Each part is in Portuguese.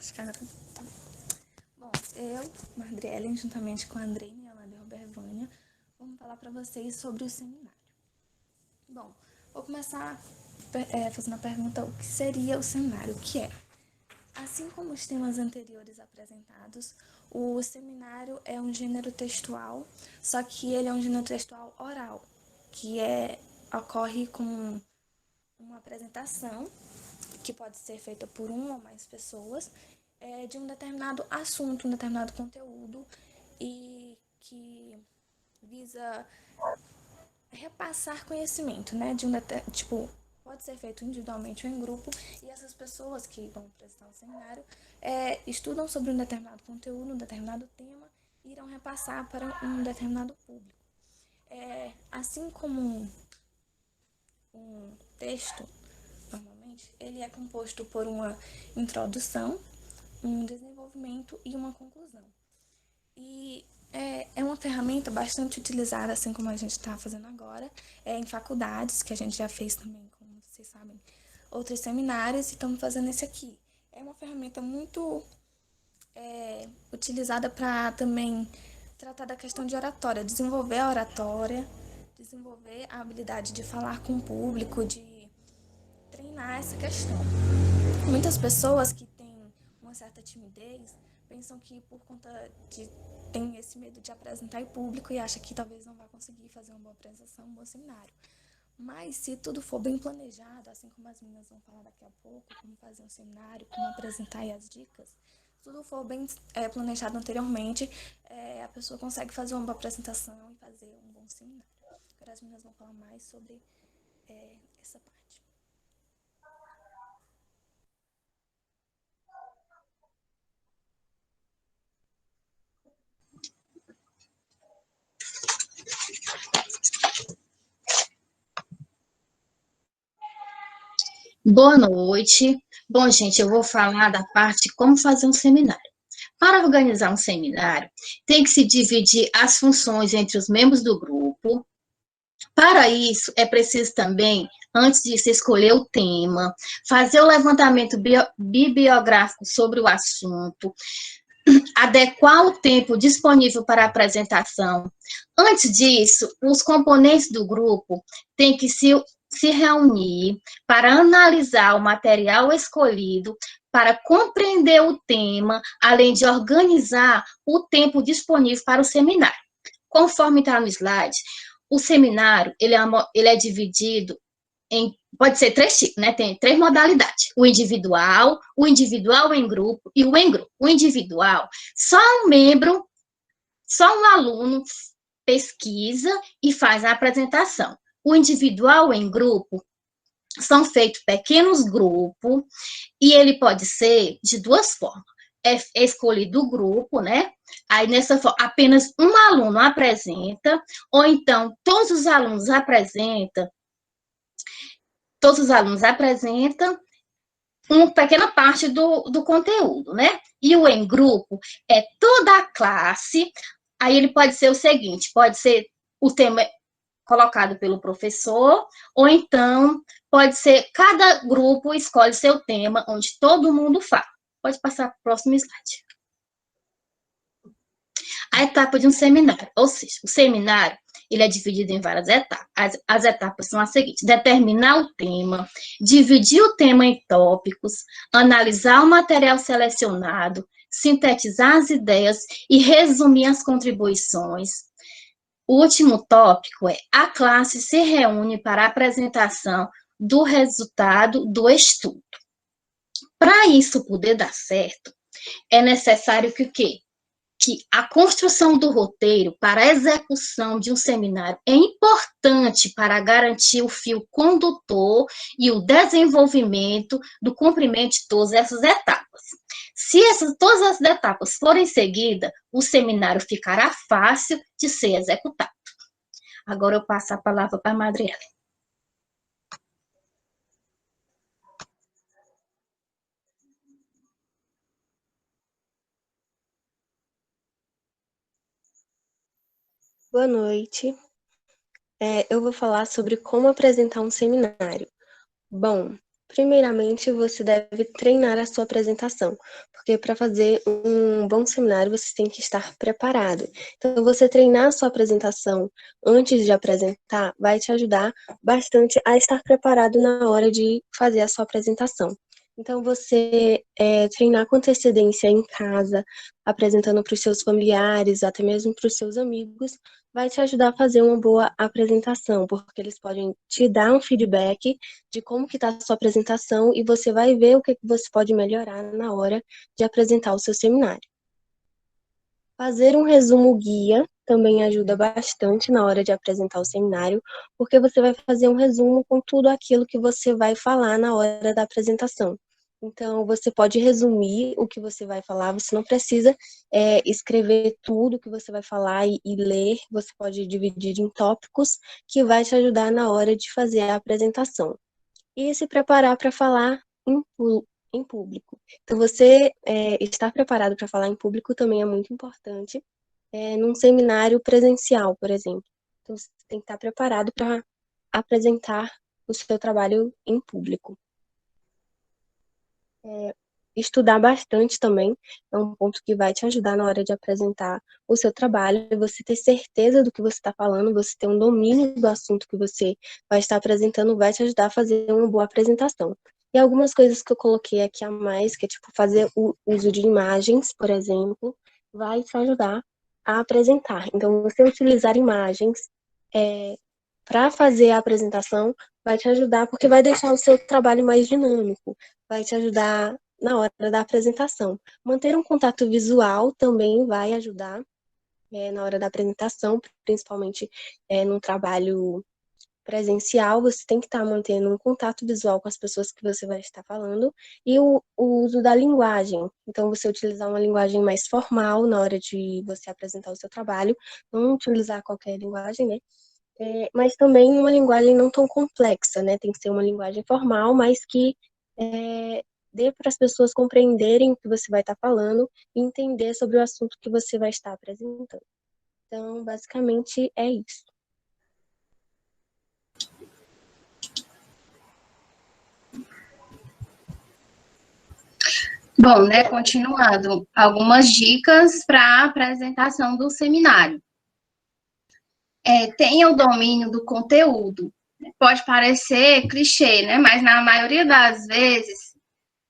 Acho que agora tá. Bom, eu, Madriellen, juntamente com a Andreina, Yolanda e Roberta Vânia, vamos falar para vocês sobre o seminário. Bom, vou começar fazendo a pergunta: o que seria o seminário? O que é? Assim como os temas anteriores apresentados, o seminário é um gênero textual, só que ele é um gênero textual oral, que ocorre com uma apresentação, que pode ser feita por uma ou mais pessoas, de um determinado assunto, um determinado conteúdo, e que visa repassar conhecimento, né? Tipo, pode ser feito individualmente ou em grupo, e essas pessoas que vão prestar o seminário estudam sobre um determinado conteúdo, um determinado tema, e irão repassar para um determinado público. Assim como um texto, normalmente, ele é composto por uma introdução, um desenvolvimento e uma conclusão. E é uma ferramenta bastante utilizada, assim como a gente está fazendo agora, em faculdades, que a gente já fez também, como vocês sabem, outros seminários, e estamos fazendo esse aqui. É uma ferramenta muito utilizada para também tratar da questão de oratória, desenvolver a oratória, desenvolver a habilidade de falar com o público, de treinar essa questão. Muitas pessoas que têm uma certa timidez pensam que por conta de tem esse medo de apresentar em público e acha que talvez não vai conseguir fazer uma boa apresentação, um bom seminário. Mas se tudo for bem planejado, assim como as meninas vão falar daqui a pouco, como fazer um seminário, como apresentar e as dicas, se tudo for bem planejado anteriormente, a pessoa consegue fazer uma boa apresentação e fazer um bom seminário. Agora as meninas vão falar mais sobre essa parte. Boa noite. Bom, gente, eu vou falar da parte de como fazer um seminário. Para organizar um seminário, tem que se dividir as funções entre os membros do grupo. Para isso, é preciso também, antes de se escolher o tema, fazer o levantamento bibliográfico sobre o assunto, adequar o tempo disponível para a apresentação. Antes disso, os componentes do grupo têm que se reunir para analisar o material escolhido, para compreender o tema, além de organizar o tempo disponível para o seminário. Conforme está no slide, o seminário ele é dividido pode ser três tipos, né? Tem três modalidades: o individual em grupo e o em grupo. O individual, só um membro, só um aluno pesquisa e faz a apresentação. O individual em grupo são feitos pequenos grupos e ele pode ser de duas formas. É escolhido o grupo, né? Aí, nessa forma, apenas um aluno apresenta, ou então todos os alunos apresentam uma pequena parte do conteúdo, né? E o em grupo é toda a classe. Aí ele pode ser o seguinte: pode ser o tema colocado pelo professor, ou então pode ser cada grupo escolhe seu tema, onde todo mundo fala. Pode passar para o próximo slide. A etapa de um seminário, ou seja, o seminário ele é dividido em várias etapas. As etapas são as seguintes: determinar o tema, dividir o tema em tópicos, analisar o material selecionado, sintetizar as ideias e resumir as contribuições. O último tópico é: a classe se reúne para a apresentação do resultado do estudo. Para isso poder dar certo, é necessário que o quê? Que a construção do roteiro para a execução de um seminário é importante para garantir o fio condutor e o desenvolvimento do cumprimento de todas essas etapas. Se todas as etapas forem seguidas, o seminário ficará fácil de ser executado. Agora eu passo a palavra para a Madriellen. Boa noite. Eu vou falar sobre como apresentar um seminário. Bom, Primeiramente, você deve treinar a sua apresentação, porque para fazer um bom seminário você tem que estar preparado. Então, você treinar a sua apresentação antes de apresentar vai te ajudar bastante a estar preparado na hora de fazer a sua apresentação. Então, você treinar com antecedência em casa, apresentando para os seus familiares, até mesmo para os seus amigos, vai te ajudar a fazer uma boa apresentação, porque eles podem te dar um feedback de como que está a sua apresentação e você vai ver o que você pode melhorar na hora de apresentar o seu seminário. Fazer um resumo guia também ajuda bastante na hora de apresentar o seminário, porque você vai fazer um resumo com tudo aquilo que você vai falar na hora da apresentação. Então, você pode resumir o que você vai falar, você não precisa escrever tudo que você vai falar e ler, você pode dividir em tópicos que vai te ajudar na hora de fazer a apresentação. E se preparar para falar em público. Então, você estar preparado para falar em público também é muito importante, num seminário presencial, por exemplo. Então, você tem que estar preparado para apresentar o seu trabalho em público. Estudar bastante também é um ponto que vai te ajudar na hora de apresentar o seu trabalho, você ter certeza do que você está falando, você ter um domínio do assunto que você vai estar apresentando, vai te ajudar a fazer uma boa apresentação. E algumas coisas que eu coloquei aqui a mais, que é tipo fazer o uso de imagens, por exemplo, vai te ajudar a apresentar. Então, você utilizar imagens para fazer a apresentação vai te ajudar, porque vai deixar o seu trabalho mais dinâmico, vai te ajudar na hora da apresentação. Manter um contato visual também vai ajudar na hora da apresentação, principalmente num trabalho presencial, você tem que estar mantendo um contato visual com as pessoas que você vai estar falando, e o uso da linguagem. Então, você utilizar uma linguagem mais formal na hora de você apresentar o seu trabalho, não utilizar qualquer linguagem, né? Mas também uma linguagem não tão complexa, né? Tem que ser uma linguagem formal, mas que dê para as pessoas compreenderem o que você vai estar falando e entender sobre o assunto que você vai estar apresentando. Então, basicamente, é isso. Bom, né, continuando, algumas dicas para a apresentação do seminário. Tenha o domínio do conteúdo. Pode parecer clichê, né, mas na maioria das vezes,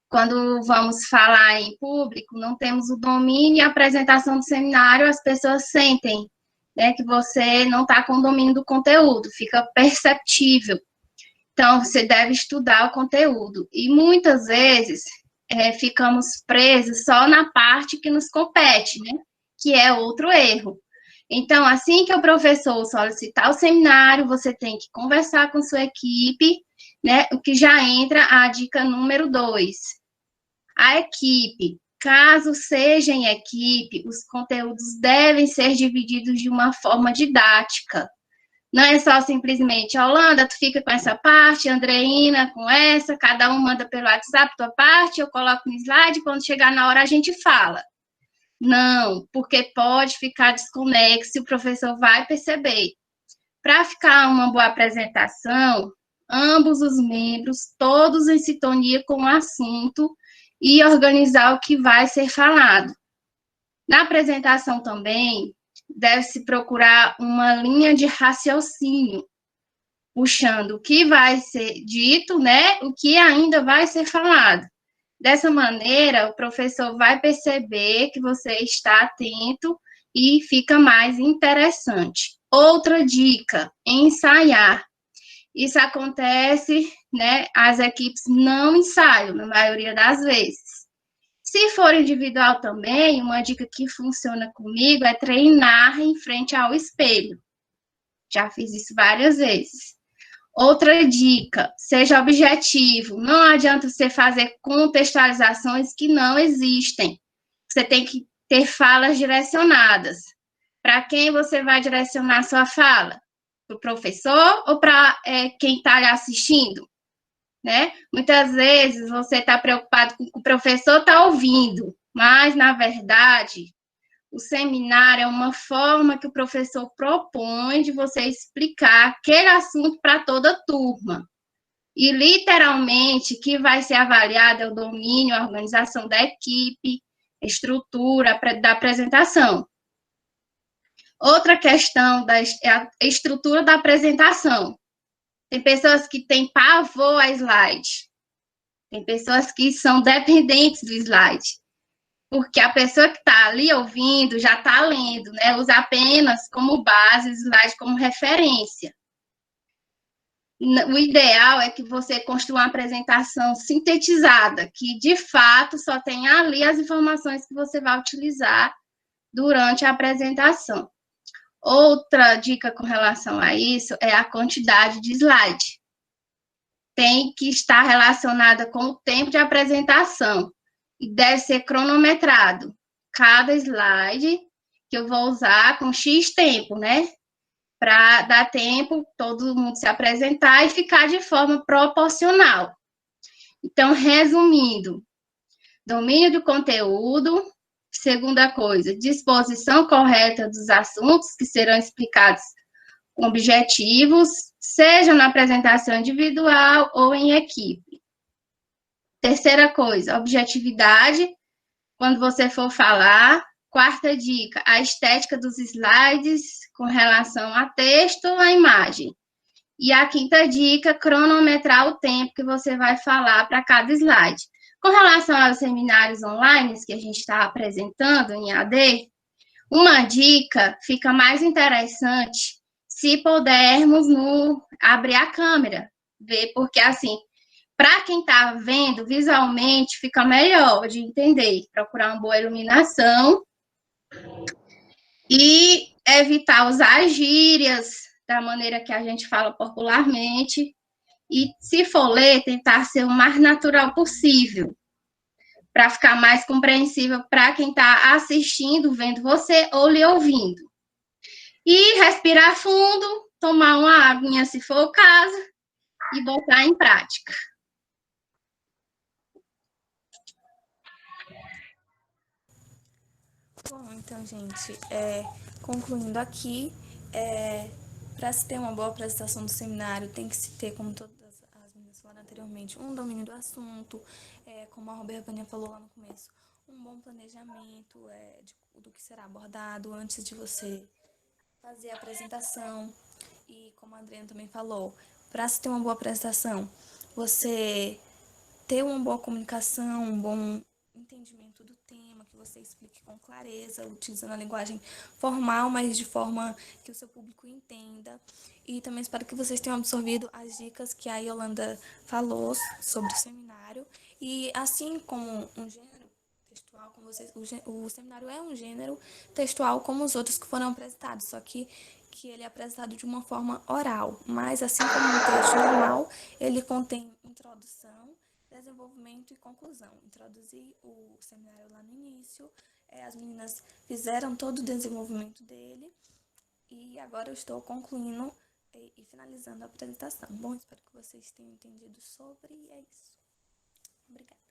quando vamos falar em público, não temos o domínio e a apresentação do seminário, as pessoas sentem, né, que você não está com o domínio do conteúdo, fica perceptível. Então, você deve estudar o conteúdo. E muitas vezes ficamos presos só na parte que nos compete, né? Que é outro erro. Então, assim que o professor solicitar o seminário, você tem que conversar com sua equipe, né? O que já entra a dica número 2. A equipe, caso seja em equipe, os conteúdos devem ser divididos de uma forma didática. Não é só simplesmente, Holanda, tu fica com essa parte, Andreina com essa, cada um manda pelo WhatsApp tua parte, eu coloco no slide, quando chegar na hora a gente fala. Não, porque pode ficar desconexo e o professor vai perceber. Para ficar uma boa apresentação, ambos os membros, todos em sintonia com o assunto e organizar o que vai ser falado. Na apresentação também, deve-se procurar uma linha de raciocínio, puxando o que vai ser dito, né, o que ainda vai ser falado. Dessa maneira, o professor vai perceber que você está atento e fica mais interessante. Outra dica, ensaiar. Isso acontece, né, as equipes não ensaiam, na maioria das vezes. Se for individual também, uma dica que funciona comigo é treinar em frente ao espelho. Já fiz isso várias vezes. Outra dica, seja objetivo. Não adianta você fazer contextualizações que não existem. Você tem que ter falas direcionadas. Para quem você vai direcionar sua fala? Para o professor ou para quem está lhe assistindo? Né? Muitas vezes você está preocupado com o que o professor está ouvindo, mas, na verdade, o seminário é uma forma que o professor propõe de você explicar aquele assunto para toda a turma. E, literalmente, que vai ser avaliado é o domínio, a organização da equipe, estrutura da apresentação. Outra questão é a estrutura da apresentação. Tem pessoas que têm pavor a slide. Tem pessoas que são dependentes do slide. Porque a pessoa que está ali ouvindo já está lendo, né? Usa apenas como base o slide como referência. O ideal é que você construa uma apresentação sintetizada, que de fato só tenha ali as informações que você vai utilizar durante a apresentação. Outra dica com relação a isso é a quantidade de slide. Tem que estar relacionada com o tempo de apresentação e deve ser cronometrado. Cada slide que eu vou usar com X tempo, né? Para dar tempo todo mundo se apresentar e ficar de forma proporcional. Então, resumindo, domínio do conteúdo, segunda coisa, disposição correta dos assuntos que serão explicados com objetivos, seja na apresentação individual ou em equipe. Terceira coisa, objetividade, quando você for falar. Quarta dica, a estética dos slides com relação a texto ou a imagem. E a quinta dica, cronometrar o tempo que você vai falar para cada slide. Com relação aos seminários online que a gente está apresentando em AD, uma dica fica mais interessante se pudermos abrir a câmera, ver, porque assim, para quem está vendo visualmente, fica melhor de entender, procurar uma boa iluminação e evitar usar gírias da maneira que a gente fala popularmente. E, se for ler, tentar ser o mais natural possível, para ficar mais compreensível para quem está assistindo, vendo você ou lhe ouvindo. E respirar fundo, tomar uma aguinha, se for o caso, e botar em prática. Bom, então, gente, concluindo aqui, para se ter uma boa apresentação do seminário, tem que se ter, como todas as meninas falaram anteriormente, um domínio do assunto, como a Roberta Vânia falou lá no começo, um bom planejamento do que será abordado antes de você fazer a apresentação. E como a Adriana também falou, para se ter uma boa apresentação, você ter uma boa comunicação, um bom entendimento do tema, que você explique com clareza, utilizando a linguagem formal, mas de forma que o seu público entenda. E também espero que vocês tenham absorvido as dicas que a Yolanda falou sobre o seminário. E assim como um gênero textual, como o seminário é um gênero textual como os outros que foram apresentados, só que ele é apresentado de uma forma oral. Mas assim como um texto normal, ele contém introdução, desenvolvimento e conclusão. Introduzi o seminário lá no início, as meninas fizeram todo o desenvolvimento dele e agora eu estou concluindo e finalizando a apresentação. Bom, espero que vocês tenham entendido sobre e é isso. Obrigada.